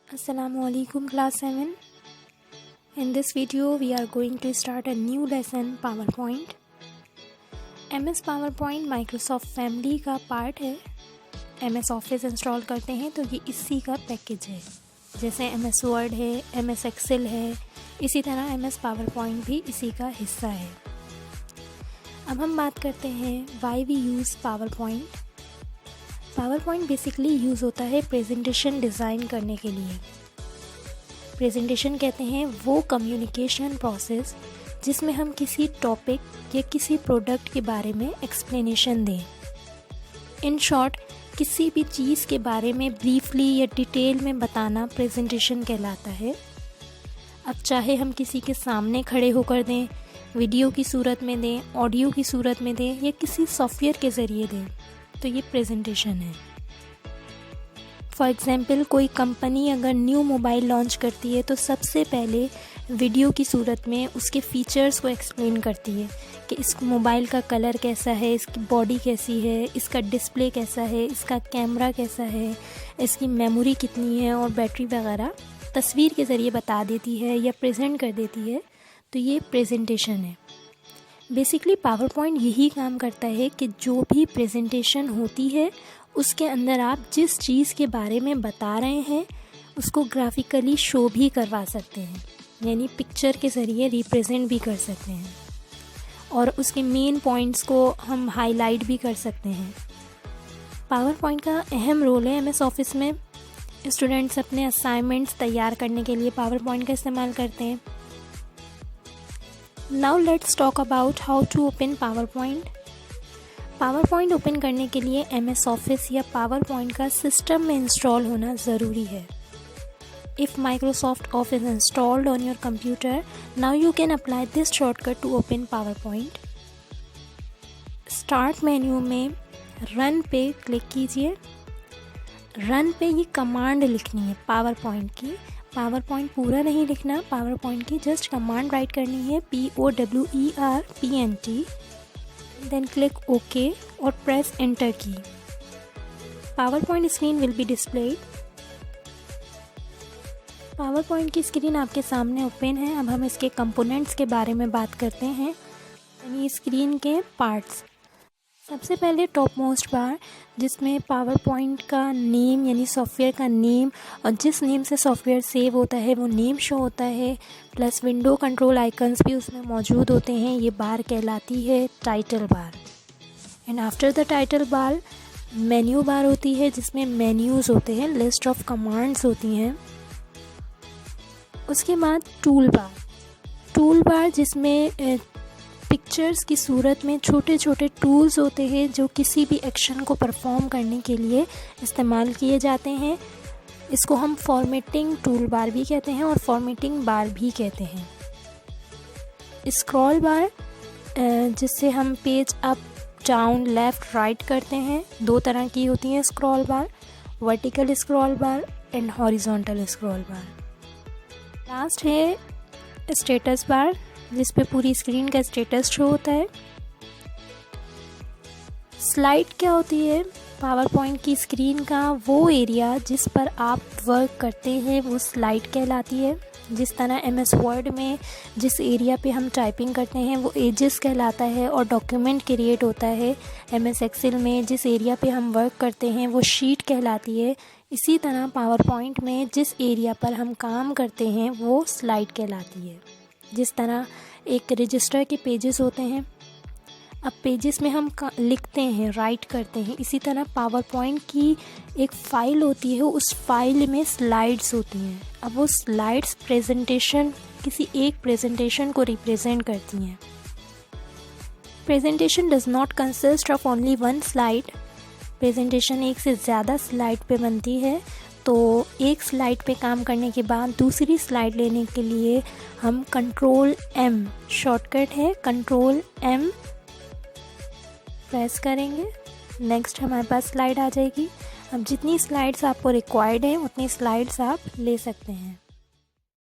Assalamualaikum class 7. In this video we are going to start a new lesson PowerPoint. MS PowerPoint Microsoft Family का part है. MS Office install करते हैं तो ये इसी का पैकेज है. जैसे MS Word है, MS Excel है, इसी तरह MS PowerPoint भी इसी का हिस्सा है. अब हम बात करते हैं why we use PowerPoint. PowerPoint basically use होता है प्रेजेंटेशन डिज़ाइन करने के लिए. प्रेजेंटेशन कहते हैं वो कम्युनिकेशन प्रोसेस जिसमें हम किसी टॉपिक या किसी प्रोडक्ट के बारे में एक्सप्लेनेशन दें. इन शॉर्ट किसी भी चीज़ के बारे में ब्रीफली या डिटेल में बताना प्रेजेंटेशन कहलाता है. अब चाहे हम किसी के सामने खड़े होकर दें, वीडियो की सूरत में दें, ऑडियो की सूरत में दें या किसी सॉफ्टवेयर के ज़रिए दें, तो ये प्रेजेंटेशन है. फॉर एग्ज़ाम्पल कोई कंपनी अगर न्यू मोबाइल लॉन्च करती है तो सबसे पहले वीडियो की सूरत में उसके फ़ीचर्स को एक्सप्लेन करती है कि इस मोबाइल का कलर कैसा है, इसकी बॉडी कैसी है, इसका डिस्प्ले कैसा है, इसका कैमरा कैसा है, इसकी मेमोरी कितनी है और बैटरी वगैरह तस्वीर के ज़रिए बता देती है या प्रेजेंट कर देती है. तो ये प्रेजेंटेशन है. बेसिकली पावर पॉइंट यही काम करता है कि जो भी प्रेजेंटेशन होती है उसके अंदर आप जिस चीज़ के बारे में बता रहे हैं उसको ग्राफिकली शो भी करवा सकते हैं, यानी पिक्चर के ज़रिए रिप्रेजेंट भी कर सकते हैं और उसके मेन पॉइंट्स को हम हाईलाइट भी कर सकते हैं. पावर पॉइंट का अहम रोल है MS ऑफिस में. स्टूडेंट्स अपने असाइनमेंट्स तैयार करने के लिए पावर पॉइंट का इस्तेमाल करते हैं. Now let's talk about how to open PowerPoint. PowerPoint open करने के लिए MS ऑफिस या PowerPoint का सिस्टम में इंस्टॉल होना ज़रूरी है. If Microsoft Office installed on your computer, now you can apply this shortcut to open PowerPoint. Start menu में रन पे क्लिक कीजिए. रन पे ये कमांड लिखनी है PowerPoint की. PowerPoint पूरा नहीं लिखना, PowerPoint की जस्ट कमांड राइट करनी है POWERPNT. देन क्लिक OK और प्रेस एंटर की. PowerPoint screen will be displayed. PowerPoint की स्क्रीन आपके सामने ओपन है. अब हम इसके कंपोनेंट्स के बारे में बात करते हैं, यानी स्क्रीन के पार्ट्स. सबसे पहले टॉप मोस्ट बार जिसमें PowerPoint का नेम यानी सॉफ्टवेयर का नेम और जिस नेम से सॉफ्टवेयर सेव होता है वो नेम शो होता है, प्लस विंडो कंट्रोल आइकन्स भी उसमें मौजूद होते हैं. ये बार कहलाती है title bar. And after the title bar menu bar होती है जिसमें मेन्यूज़ होते हैं, लिस्ट ऑफ कमांड्स होती हैं. उसके बाद टूल बार जिसमें पिक्चर्स की सूरत में छोटे छोटे टूल्स होते हैं जो किसी भी एक्शन को परफॉर्म करने के लिए इस्तेमाल किए जाते हैं. इसको हम फॉर्मेटिंग टूल बार भी कहते हैं और फॉर्मेटिंग बार भी कहते हैं. स्क्रॉल बार जिससे हम page up down left right करते हैं. दो तरह की होती हैं scroll bar, vertical scroll bar and horizontal scroll bar. Last है स्टेटस बार जिस पे पूरी स्क्रीन का स्टेटस शो होता है. स्लाइड क्या होती है? PowerPoint की स्क्रीन का वो एरिया जिस पर आप वर्क करते हैं वो स्लाइड कहलाती है. जिस तरह MS Word में जिस एरिया पे हम टाइपिंग करते हैं वो एजेस कहलाता है और डॉक्यूमेंट क्रिएट होता है. MS Excel में जिस एरिया पे हम वर्क करते हैं वो शीट कहलाती है. इसी तरह PowerPoint में जिस एरिया पर हम काम करते हैं वो स्लाइड कहलाती है. जिस तरह एक रजिस्टर के पेजेस होते हैं, अब पेजेस में हम लिखते हैं, राइट करते हैं, इसी तरह PowerPoint की एक फ़ाइल होती है, उस फाइल में स्लाइड्स होती हैं. अब वो स्लाइड्स प्रेजेंटेशन किसी एक प्रेजेंटेशन को रिप्रेजेंट करती हैं. Presentation does not consist of only one slide. Presentation एक से ज़्यादा स्लाइड पे बनती है. तो एक स्लाइड पे काम करने के बाद दूसरी स्लाइड लेने के लिए हम Ctrl+M, शॉर्टकट है Ctrl+M प्रेस करेंगे. नेक्स्ट हमारे पास स्लाइड आ जाएगी. अब जितनी स्लाइड्स आपको रिक्वायर्ड है उतनी स्लाइड्स आप ले सकते हैं.